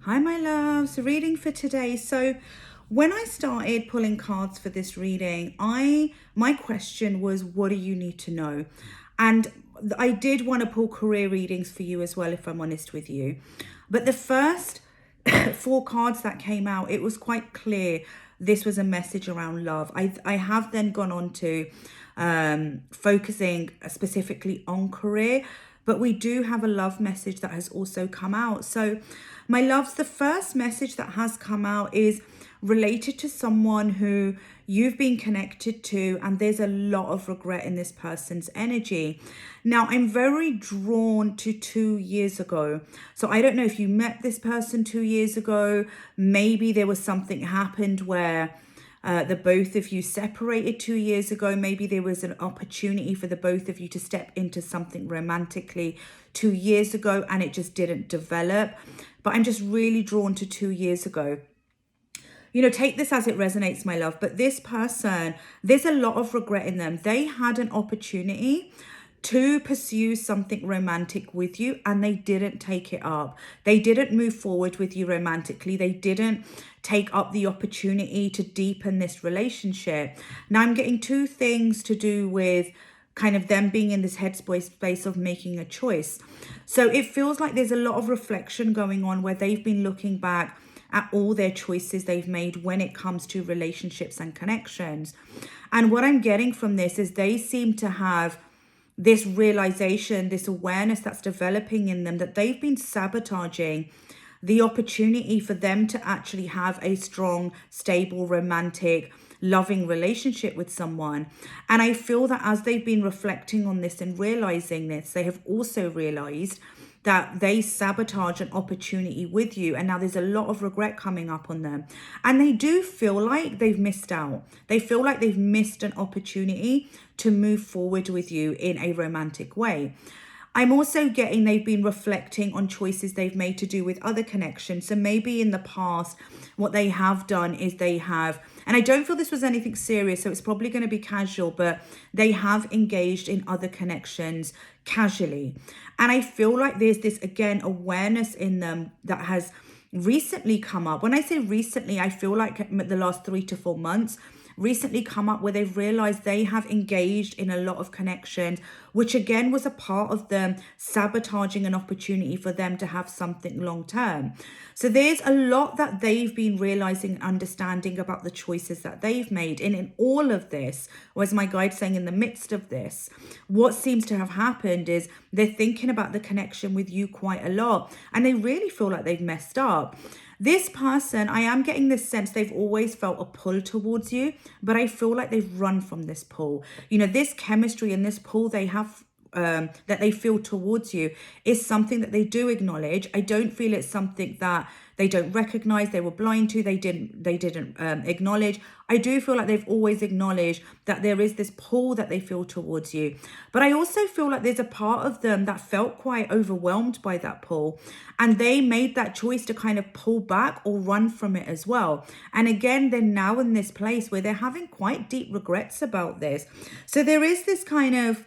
Hi, my loves. Reading for today. So, when I started pulling cards for this reading, my question was, what do you need to know? And I did want to pull career readings for you as well, if I'm honest with you. But the first four cards that came out, it was quite clear this was a message around love. I have then gone on to focusing specifically on career, but we do have a love message that has also come out. So, my loves, the first message that has come out is related to someone who you've been connected to, and there's a lot of regret in this person's energy. Now, I'm very drawn to 2 years ago. So I don't know if you met this person 2 years ago. Maybe there was something happened where the both of you separated 2 years ago. Maybe there was an opportunity for the both of you to step into something romantically 2 years ago and it just didn't develop. But I'm just really drawn to 2 years ago. You know, take this as it resonates, my love. But this person, there's a lot of regret in them. They had an opportunity to pursue something romantic with you and they didn't take it up. They didn't move forward with you romantically. They didn't take up the opportunity to deepen this relationship. Now, I'm getting two things to do with kind of them being in this headspace of making a choice. So it feels like there's a lot of reflection going on where they've been looking back at all their choices they've made when it comes to relationships and connections. And what I'm getting from this is they seem to have this realization, this awareness that's developing in them that they've been sabotaging the opportunity for them to actually have a strong, stable, romantic, loving relationship with someone. And I feel that as they've been reflecting on this and realizing this, they have also realized that they sabotage an opportunity with you, and now there's a lot of regret coming up on them, and they do feel like they've missed out. They feel like they've missed an opportunity to move forward with you in a romantic way. I'm also getting they've been reflecting on choices they've made to do with other connections. So maybe in the past, what they have done is they have, and I don't feel this was anything serious, so it's probably going to be casual, but they have engaged in other connections casually. And I feel like there's this, again, awareness in them that has recently come up. When I say recently, I feel like the last 3 to 4 months, recently come up where they've realized they have engaged in a lot of connections, which again was a part of them sabotaging an opportunity for them to have something long term. So there's a lot that they've been realizing and understanding about the choices that they've made. And in all of this, or as my guide saying, in the midst of this, what seems to have happened is they're thinking about the connection with you quite a lot, and they really feel like they've messed up. This person, I am getting this sense they've always felt a pull towards you, but I feel like they've run from this pull. You know, this chemistry and this pull they have that they feel towards you is something that they do acknowledge. I don't feel it's something that they don't recognize, they were blind to, they didn't acknowledge. I do feel like they've always acknowledged that there is this pull that they feel towards you. But I also feel like there's a part of them that felt quite overwhelmed by that pull, and they made that choice to kind of pull back or run from it as well. And again, they're now in this place where they're having quite deep regrets about this. So there is this kind of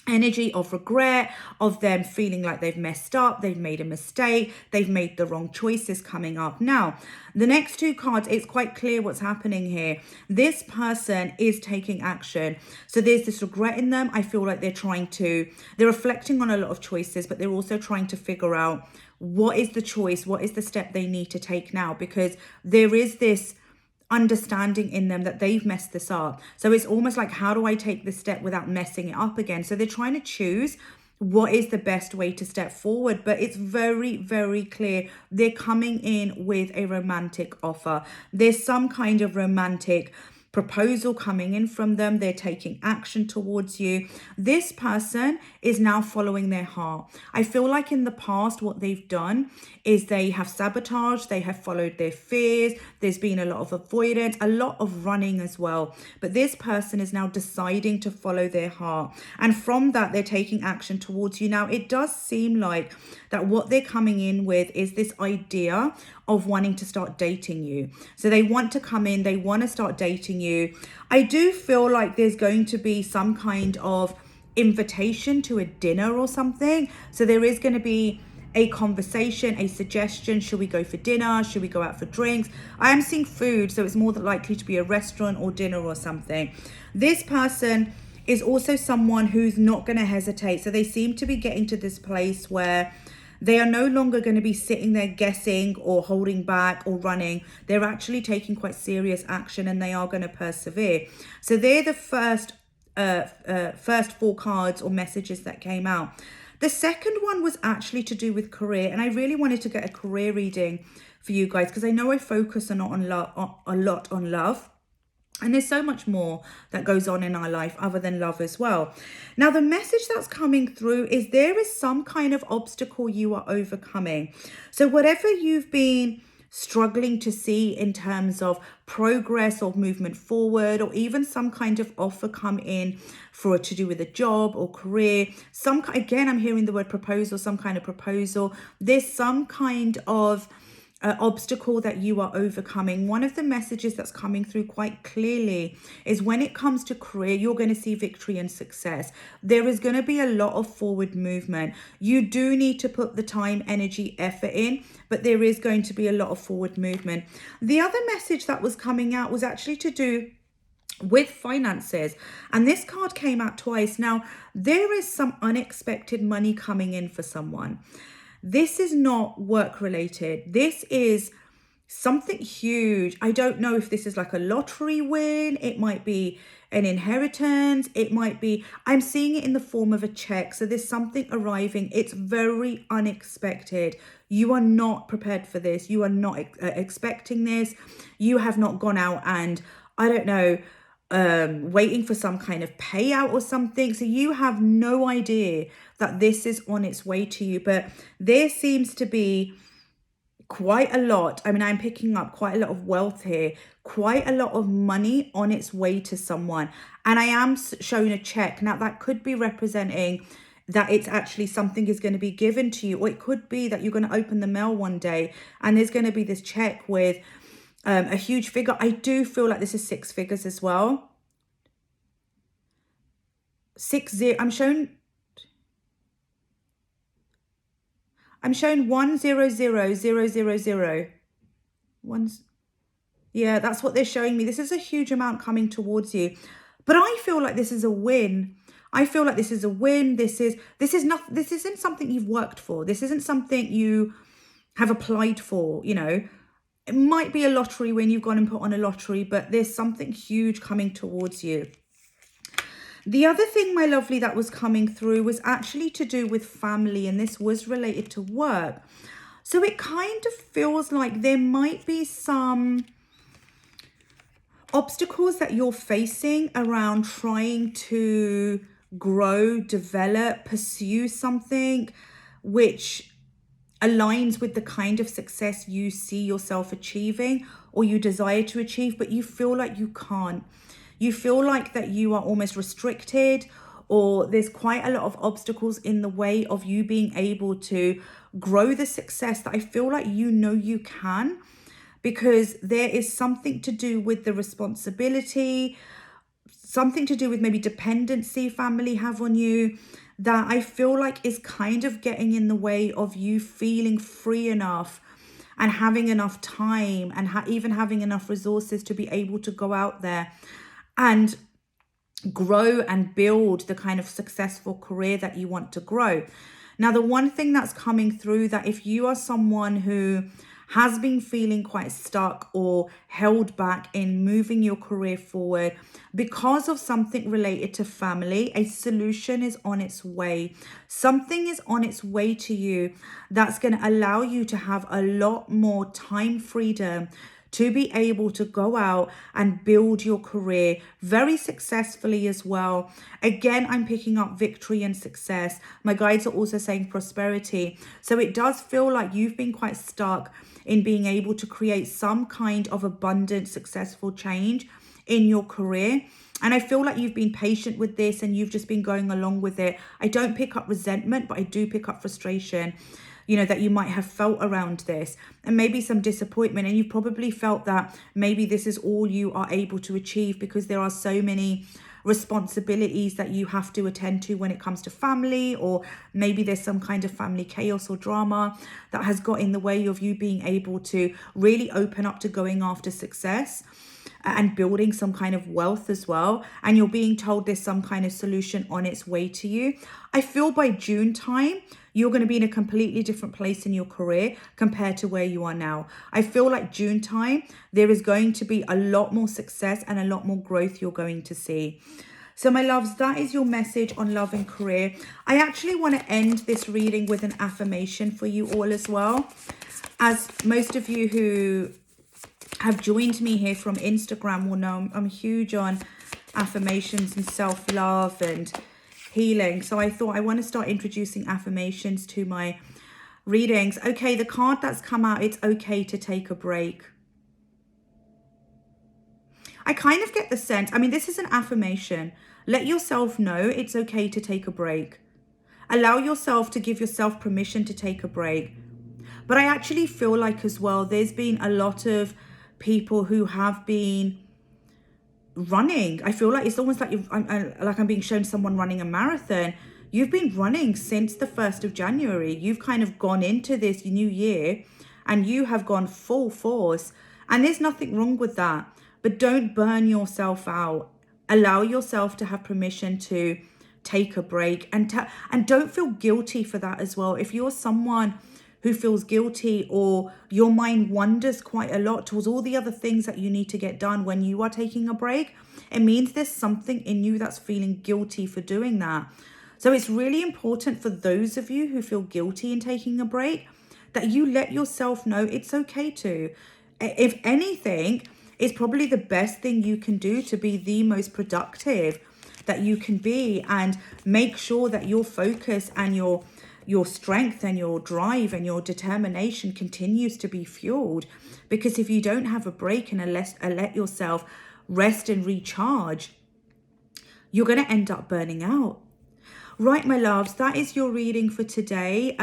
energy of regret, of them feeling like they've messed up, they've made a mistake, they've made the wrong choices coming up. Now, the next two cards, it's quite clear what's happening here. This person is taking action. So there's this regret in them. I feel like they're reflecting on a lot of choices, but they're also trying to figure out what is the choice, what is the step they need to take now, because there is this understanding in them that they've messed this up. So it's almost like, how do I take this step without messing it up again? So they're trying to choose what is the best way to step forward, but it's very, very clear they're coming in with a romantic offer. There's some kind of romantic proposal coming in from them. They're taking action towards you. This person is now following their heart. I feel like in the past, what they've done is they have sabotaged, they have followed their fears. There's been a lot of avoidance, a lot of running as well. But this person is now deciding to follow their heart. And from that, they're taking action towards you. Now, it does seem like that what they're coming in with is this idea of wanting to start dating you. So they want to come in, they want to start dating you. I do feel like there's going to be some kind of invitation to a dinner or something. So there is going to be a conversation, a suggestion. Should we go for dinner? Should we go out for drinks? I am seeing food, so it's more than likely to be a restaurant or dinner or something. This person is also someone who's not going to hesitate. So they seem to be getting to this place where they are no longer going to be sitting there guessing or holding back or running. They're actually taking quite serious action, and they are going to persevere. So they're the first four cards or messages that came out. The second one was actually to do with career, and I really wanted to get a career reading for you guys because I know I focus a lot on love. And there's so much more that goes on in our life other than love as well. Now, the message that's coming through is there is some kind of obstacle you are overcoming. So whatever you've been struggling to see in terms of progress or movement forward, or even some kind of offer come in for to do with a job or career, again, I'm hearing the word proposal, some kind of proposal. There's some kind of obstacle that you are overcoming. One of the messages that's coming through quite clearly is when it comes to career, you're going to see victory and success. There is going to be a lot of forward movement. You do need to put the time, energy, effort in, but there is going to be a lot of forward movement. The other message that was coming out was actually to do with finances, and this card came out twice. Now, there is some unexpected money coming in for someone. This is not work related. This is something huge. I don't know if this is like a lottery win. It might be an inheritance. It might be, I'm seeing it in the form of a check. So there's something arriving. It's very unexpected. You are not prepared for this. You are not expecting this. You have not gone out and, I don't know, waiting for some kind of payout or something. So you have no idea that this is on its way to you, but there seems to be quite a lot. I mean, I'm picking up quite a lot of wealth here, quite a lot of money on its way to someone. And I am shown a check. Now that could be representing that it's actually something is going to be given to you, or it could be that you're going to open the mail one day and there's going to be this check with a huge figure. I do feel like this is 6 figures as well. 60. I'm shown 100000. Yeah, that's what they're showing me. This is a huge amount coming towards you, but I feel like this is a win. I feel like this is a win. This isn't something you've worked for. This isn't something you have applied for, you know. It might be a lottery win, you've gone and put on a lottery, but there's something huge coming towards you. The other thing, my lovely, that was coming through was actually to do with family, and this was related to work. So it kind of feels like there might be some obstacles that you're facing around trying to grow, develop, pursue something which aligns with the kind of success you see yourself achieving or you desire to achieve, but you feel like you can't. You feel like that you are almost restricted, or there's quite a lot of obstacles in the way of you being able to grow the success that I feel like you can, because there is something to do with the responsibility, something to do with maybe dependency family have on you, that I feel like is kind of getting in the way of you feeling free enough and having enough time and even having enough resources to be able to go out there and grow and build the kind of successful career that you want to grow. Now, the one thing that's coming through, that if you are someone who has been feeling quite stuck or held back in moving your career forward because of something related to family, a solution is on its way. Something is on its way to you that's going to allow you to have a lot more time freedom to be able to go out and build your career very successfully as well. Again, I'm picking up victory and success. My guides are also saying prosperity. So it does feel like you've been quite stuck in being able to create some kind of abundant, successful change in your career. And I feel like you've been patient with this and you've just been going along with it. I don't pick up resentment, but I do pick up frustration, that you might have felt around this, and maybe some disappointment. And you've probably felt that maybe this is all you are able to achieve because there are so many responsibilities that you have to attend to when it comes to family, or maybe there's some kind of family chaos or drama that has got in the way of you being able to really open up to going after success and building some kind of wealth as well, and you're being told there's some kind of solution on its way to you. I feel by June time you're going to be in a completely different place in your career compared to where you are now. I feel like June time there is going to be a lot more success and a lot more growth you're going to see. So my loves, that is your message on love and career. I actually want to end this reading with an affirmation for you all as well. As most of you who have joined me here from Instagram will know, I'm huge on affirmations and self-love and healing. So I thought I want to start introducing affirmations to my readings. Okay, the card that's come out, it's okay to take a break. I kind of get the sense, I mean, this is an affirmation. Let yourself know it's okay to take a break. Allow yourself to give yourself permission to take a break. But I actually feel like as well, there's been a lot of people who have been running. I feel like it's almost like I'm being shown someone running a marathon. You've been running since the 1st of January. You've kind of gone into this new year and you have gone full force. And there's nothing wrong with that. But don't burn yourself out. Allow yourself to have permission to take a break, and don't feel guilty for that as well. If you're someone who feels guilty, or your mind wanders quite a lot towards all the other things that you need to get done when you are taking a break, it means there's something in you that's feeling guilty for doing that. So it's really important for those of you who feel guilty in taking a break that you let yourself know it's okay to. If anything, it's probably the best thing you can do to be the most productive that you can be, and make sure that your focus and your strength and your drive and your determination continues to be fueled. Because if you don't have a break and let yourself rest and recharge, you're going to end up burning out. Right, my loves, that is your reading for today.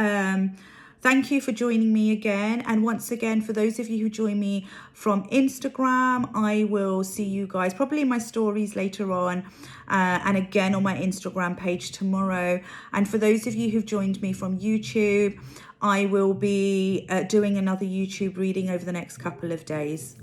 Thank you for joining me again. And once again, for those of you who join me from Instagram, I will see you guys probably in my stories later on, and again on my Instagram page tomorrow. And for those of you who've joined me from YouTube, I will be doing another YouTube reading over the next couple of days.